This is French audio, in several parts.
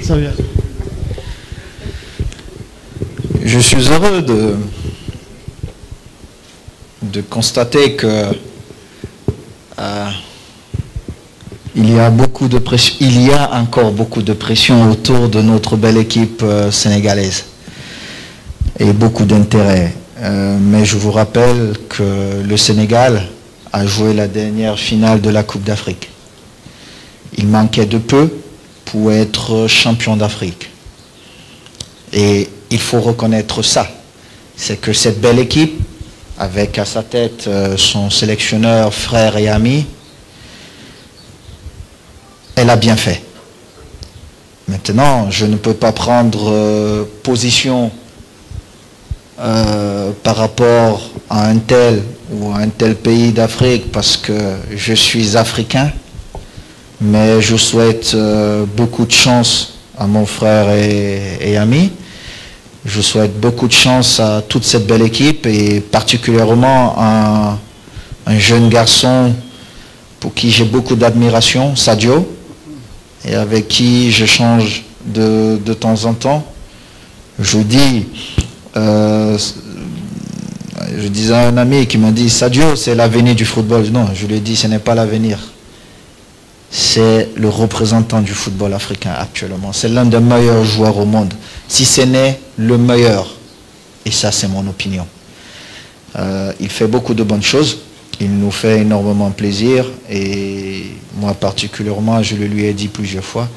Samuel. Je suis heureux de constater que il y a encore beaucoup de pression autour de notre belle équipe sénégalaise et beaucoup d'intérêt. Mais je vous rappelle que le Sénégal a joué la dernière finale de la Coupe d'Afrique. Il manquait de peu pour être champion d'Afrique. Et il faut reconnaître ça. C'est que cette belle équipe, avec à sa tête son sélectionneur, frère et ami, elle a bien fait. Maintenant, je ne peux pas prendre position par rapport à un tel ou à un tel pays d'Afrique parce que je suis africain, mais je souhaite beaucoup de chance à mon frère et ami. Je souhaite beaucoup de chance à toute cette belle équipe et particulièrement à un jeune garçon pour qui j'ai beaucoup d'admiration, Sadio, et avec qui j'échange de temps en temps. Je disais à un ami qui m'a dit, Sadio, c'est l'avenir du football. Non, je lui ai dit, ce n'est pas l'avenir. C'est le représentant du football africain actuellement. C'est l'un des meilleurs joueurs au monde, si ce n'est le meilleur. Et ça, c'est mon opinion. Il fait beaucoup de bonnes choses. Il nous fait énormément plaisir. Et moi particulièrement, je le lui ai dit plusieurs fois,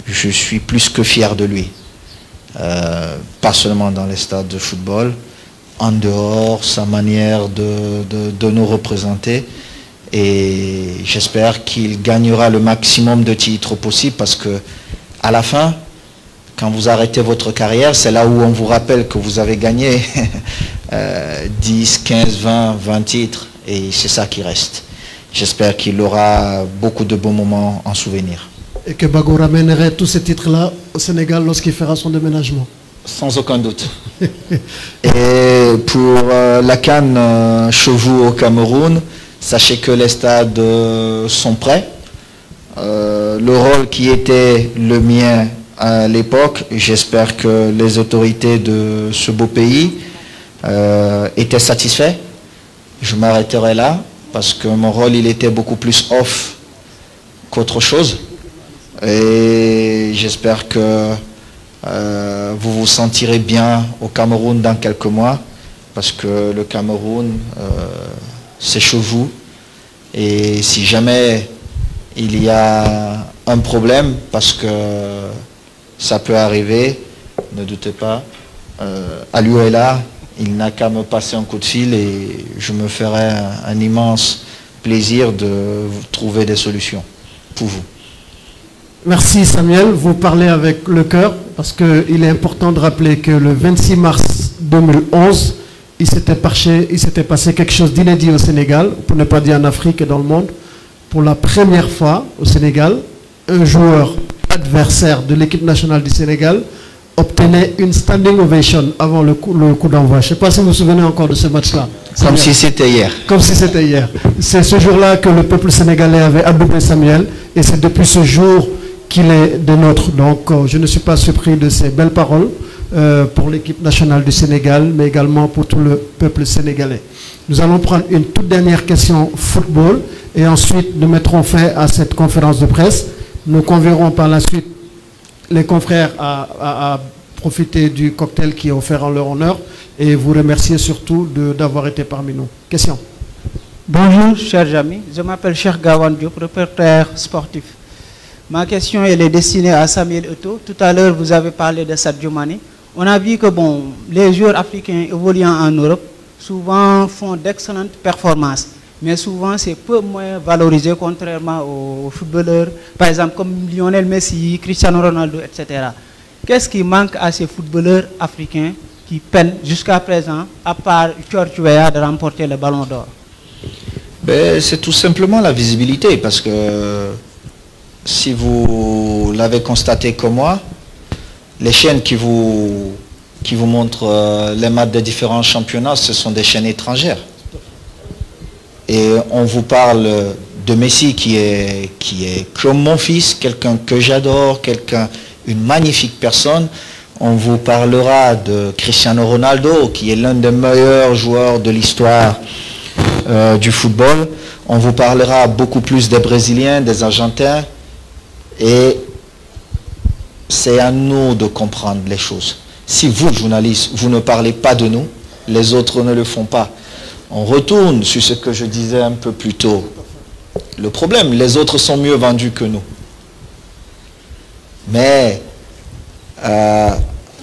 je suis plus que fier de lui. Pas seulement dans les stades de football, en dehors, sa manière de nous représenter. Et j'espère qu'il gagnera le maximum de titres possible parce que à la fin, quand vous arrêtez votre carrière, c'est là où on vous rappelle que vous avez gagné 10, 15, 20 titres et c'est ça qui reste. J'espère qu'il aura beaucoup de bons moments en souvenir. Et que Bago ramènerait tous ces titres-là au Sénégal lorsqu'il fera son déménagement. Sans aucun doute. Et pour la CAN Chevaux au Cameroun, sachez que les stades sont prêts. Le rôle qui était le mien à l'époque, j'espère que les autorités de ce beau pays étaient satisfaits. Je m'arrêterai là parce que mon rôle il était beaucoup plus off qu'autre chose. Et j'espère que vous vous sentirez bien au Cameroun dans quelques mois parce que le Cameroun c'est chez vous et si jamais il y a un problème parce que ça peut arriver, ne doutez pas, Aliou est là, il n'a qu'à me passer un coup de fil et je me ferai un immense plaisir de trouver des solutions pour vous. Merci Samuel, vous parlez avec le cœur parce qu'il est important de rappeler que le 26 mars 2011, il s'était passé quelque chose d'inédit au Sénégal, pour ne pas dire en Afrique et dans le monde. Pour la première fois au Sénégal, un joueur adversaire de l'équipe nationale du Sénégal obtenait une standing ovation avant le coup d'envoi. Je ne sais pas si vous vous souvenez encore de ce match-là. Comme si c'était hier. Comme si c'était hier. C'est ce jour-là que le peuple sénégalais avait adoubé Samuel et c'est depuis ce jour qu'il est des nôtres. Donc je ne suis pas surpris de ces belles paroles pour l'équipe nationale du Sénégal, mais également pour tout le peuple sénégalais. Nous allons prendre une toute dernière question football et ensuite nous mettrons fin à cette conférence de presse. Nous convierons par la suite les confrères à profiter du cocktail qui est offert en leur honneur et vous remercier surtout d'avoir été parmi nous. Question. Bonjour chers amis, je m'appelle Cheikh Gawan Diop, reporter sportif. Ma question elle est destinée à Samuel Eto'o. Tout à l'heure vous avez parlé de Sadio Mané. On a vu que les joueurs africains évoluant en Europe souvent font d'excellentes performances. Mais souvent, c'est peu moins valorisé contrairement aux footballeurs, par exemple comme Lionel Messi, Cristiano Ronaldo, etc. Qu'est-ce qui manque à ces footballeurs africains qui peinent jusqu'à présent, à part George Weah, de remporter le Ballon d'Or? C'est tout simplement la visibilité, parce que si vous l'avez constaté comme moi, les chaînes qui vous montrent les matchs des différents championnats, ce sont des chaînes étrangères. Et on vous parle de Messi qui est comme mon fils, quelqu'un que j'adore, quelqu'un une magnifique personne. On vous parlera de Cristiano Ronaldo, qui est l'un des meilleurs joueurs de l'histoire du football. On vous parlera beaucoup plus des Brésiliens, des Argentins. Et c'est à nous de comprendre les choses. Si vous, journalistes, vous ne parlez pas de nous, les autres ne le font pas. On retourne sur ce que je disais un peu plus tôt. Le problème, les autres sont mieux vendus que nous. Mais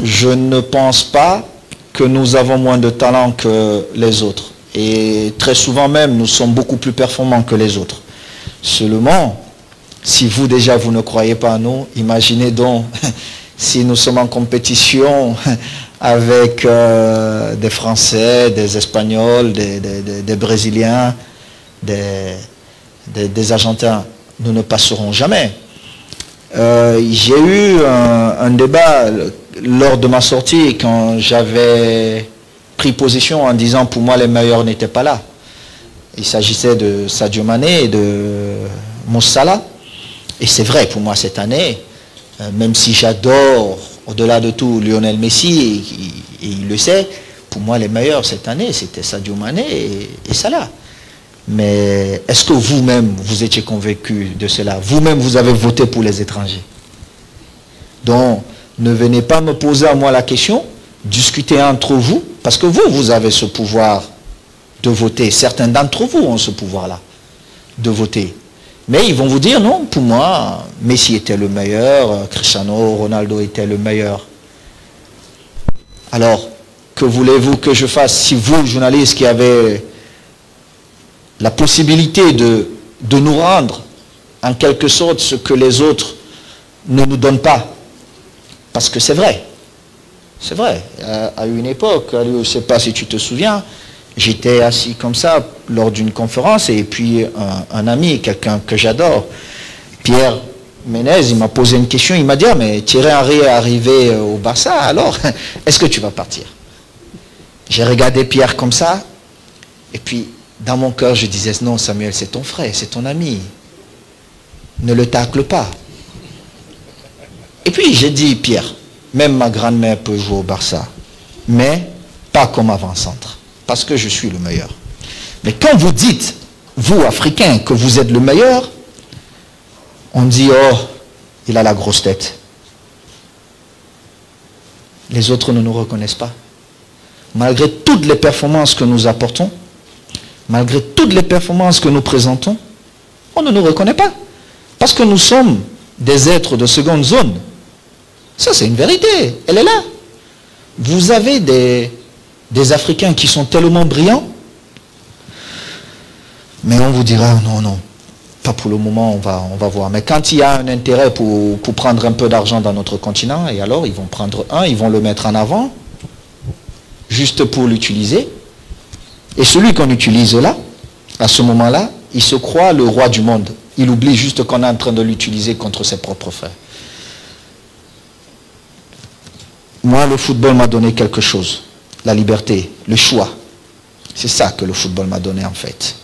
je ne pense pas que nous avons moins de talent que les autres. Et très souvent même, nous sommes beaucoup plus performants que les autres. Seulement, si vous déjà, vous ne croyez pas à nous, imaginez donc si nous sommes en compétition avec des Français, des Espagnols, des Brésiliens, des Argentins, nous ne passerons jamais. J'ai eu un débat lors de ma sortie quand j'avais pris position en disant pour moi les meilleurs n'étaient pas là. Il s'agissait de Sadio Mané et de Mo Salah. Et c'est vrai pour moi cette année, même si j'adore au-delà de tout Lionel Messi, et il le sait, pour moi les meilleurs cette année c'était Sadio Mané et Salah. Mais est-ce que vous-même vous étiez convaincu de cela? Vous-même vous avez voté pour les étrangers. Donc ne venez pas me poser à moi la question, discutez entre vous, parce que vous avez ce pouvoir de voter. Certains d'entre vous ont ce pouvoir-là, de voter. Mais ils vont vous dire, non, pour moi, Messi était le meilleur, Cristiano Ronaldo était le meilleur. Alors, que voulez-vous que je fasse si vous, journalistes, qui avez la possibilité de nous rendre, en quelque sorte, ce que les autres ne nous donnent pas? Parce que c'est vrai. C'est vrai. À une époque, je ne sais pas si tu te souviens, j'étais assis comme ça lors d'une conférence et puis un ami, quelqu'un que j'adore, Pierre Ménez, il m'a posé une question, il m'a dit, ah, mais Thierry Henry est arrivé au Barça, alors est-ce que tu vas partir? J'ai regardé Pierre comme ça et puis dans mon cœur je disais, non Samuel, c'est ton frère, c'est ton ami, ne le tacle pas. Et puis j'ai dit, Pierre, même ma grand-mère peut jouer au Barça, mais pas comme avant-centre, parce que je suis le meilleur. Mais quand vous dites, vous, Africains, que vous êtes le meilleur, on dit, oh, il a la grosse tête. Les autres ne nous reconnaissent pas. Malgré toutes les performances que nous apportons, malgré toutes les performances que nous présentons, on ne nous reconnaît pas. Parce que nous sommes des êtres de seconde zone. Ça, c'est une vérité. Elle est là. Vous avez des Africains qui sont tellement brillants, mais on vous dira, non, non, pas pour le moment, on va voir. Mais quand il y a un intérêt pour prendre un peu d'argent dans notre continent, et alors ils vont prendre ils vont le mettre en avant, juste pour l'utiliser. Et celui qu'on utilise là, à ce moment-là, il se croit le roi du monde. Il oublie juste qu'on est en train de l'utiliser contre ses propres frères. Moi, le football m'a donné quelque chose. La liberté, le choix. C'est ça que le football m'a donné en fait.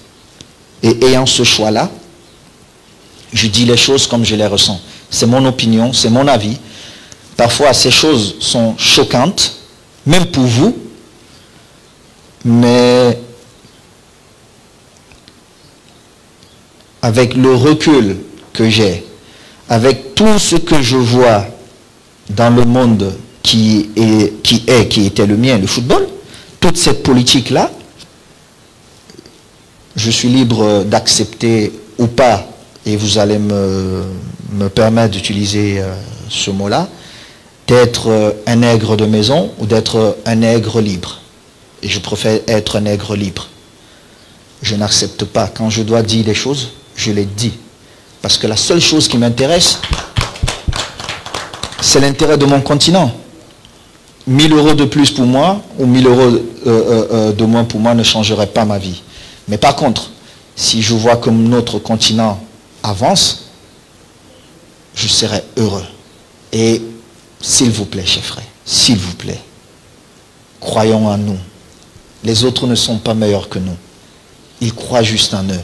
Et ayant ce choix-là, je dis les choses comme je les ressens. C'est mon opinion, c'est mon avis. Parfois, ces choses sont choquantes, même pour vous. Mais avec le recul que j'ai, avec tout ce que je vois dans le monde qui était le mien, le football, toute cette politique-là, je suis libre d'accepter ou pas, et vous allez me permettre d'utiliser ce mot-là, d'être un nègre de maison ou d'être un nègre libre. Et je préfère être un nègre libre. Je n'accepte pas. Quand je dois dire des choses, je les dis. Parce que la seule chose qui m'intéresse, c'est l'intérêt de mon continent. 1 000 € de plus pour moi, ou 1 000 € de moins pour moi ne changerait pas ma vie. Mais par contre, si je vois que notre continent avance, je serai heureux. Et s'il vous plaît, chers frères, s'il vous plaît, croyons en nous. Les autres ne sont pas meilleurs que nous. Ils croient juste en eux.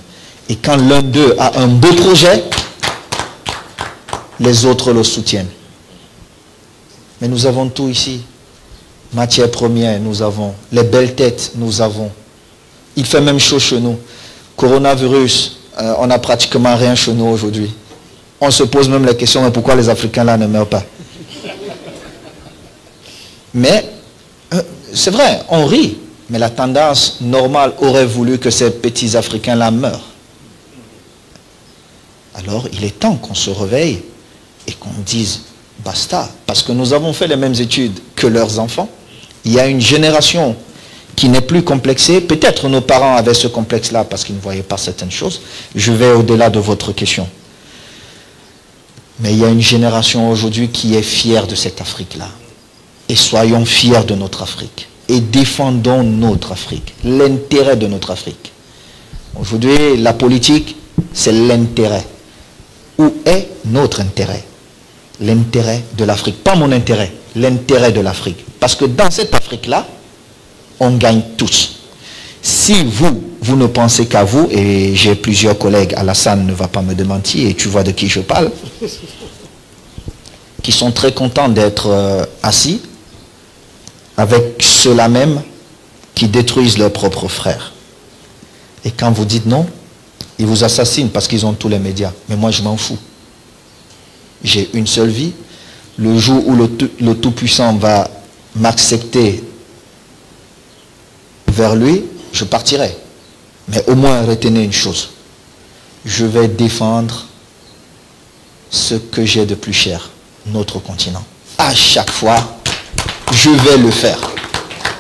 Et quand l'un d'eux a un beau projet, les autres le soutiennent. Mais nous avons tout ici. Matières premières, nous avons. Les belles têtes, nous avons. Il fait même chaud chez nous. Coronavirus, on n'a pratiquement rien chez nous aujourd'hui. On se pose même la question, mais pourquoi les Africains là ne meurent pas? Mais, c'est vrai, on rit. Mais la tendance normale aurait voulu que ces petits Africains là meurent. Alors, il est temps qu'on se réveille et qu'on dise basta. Parce que nous avons fait les mêmes études que leurs enfants. Il y a une génération qui n'est plus complexée. Peut-être nos parents avaient ce complexe-là parce qu'ils ne voyaient pas certaines choses. Je vais au-delà de votre question. Mais il y a une génération aujourd'hui qui est fière de cette Afrique-là. Et soyons fiers de notre Afrique. Et défendons notre Afrique. L'intérêt de notre Afrique. Aujourd'hui, la politique, c'est l'intérêt. Où est notre intérêt? L'intérêt de l'Afrique. Pas mon intérêt, l'intérêt de l'Afrique. Parce que dans cette Afrique-là, on gagne tous. Si vous ne pensez qu'à vous, et j'ai plusieurs collègues, Alassane ne va pas me démentir, et tu vois de qui je parle, qui sont très contents d'être assis avec ceux-là même qui détruisent leurs propres frères. Et quand vous dites non, ils vous assassinent parce qu'ils ont tous les médias. Mais moi, je m'en fous. J'ai une seule vie. Le jour où le Tout-Puissant va m'accepter vers lui, je partirai. Mais au moins, retenez une chose. Je vais défendre ce que j'ai de plus cher, notre continent. À chaque fois, je vais le faire.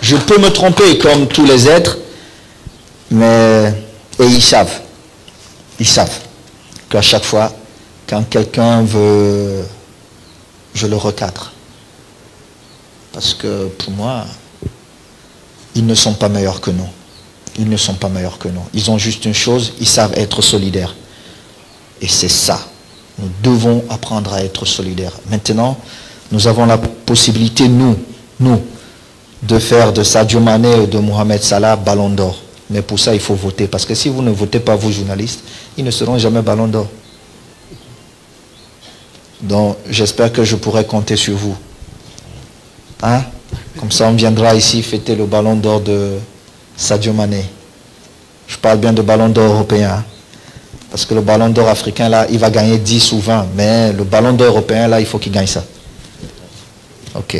Je peux me tromper comme tous les êtres, mais et ils savent qu'à chaque fois, quand quelqu'un veut, je le recadre. Parce que pour moi, ils ne sont pas meilleurs que nous. Ils ne sont pas meilleurs que nous. Ils ont juste une chose, ils savent être solidaires. Et c'est ça. Nous devons apprendre à être solidaires. Maintenant, nous avons la possibilité, nous, de faire de Sadio Mané ou de Mohamed Salah Ballon d'Or. Mais pour ça, il faut voter. Parce que si vous ne votez pas, vous journalistes, ils ne seront jamais Ballon d'Or. Donc, j'espère que je pourrai compter sur vous. Hein? Comme ça, on viendra ici fêter le Ballon d'Or de Sadio Mané. Je parle bien de Ballon d'Or européen. Hein? Parce que le Ballon d'Or africain, là, il va gagner 10 ou 20. Mais le Ballon d'Or européen, là, il faut qu'il gagne ça. Ok.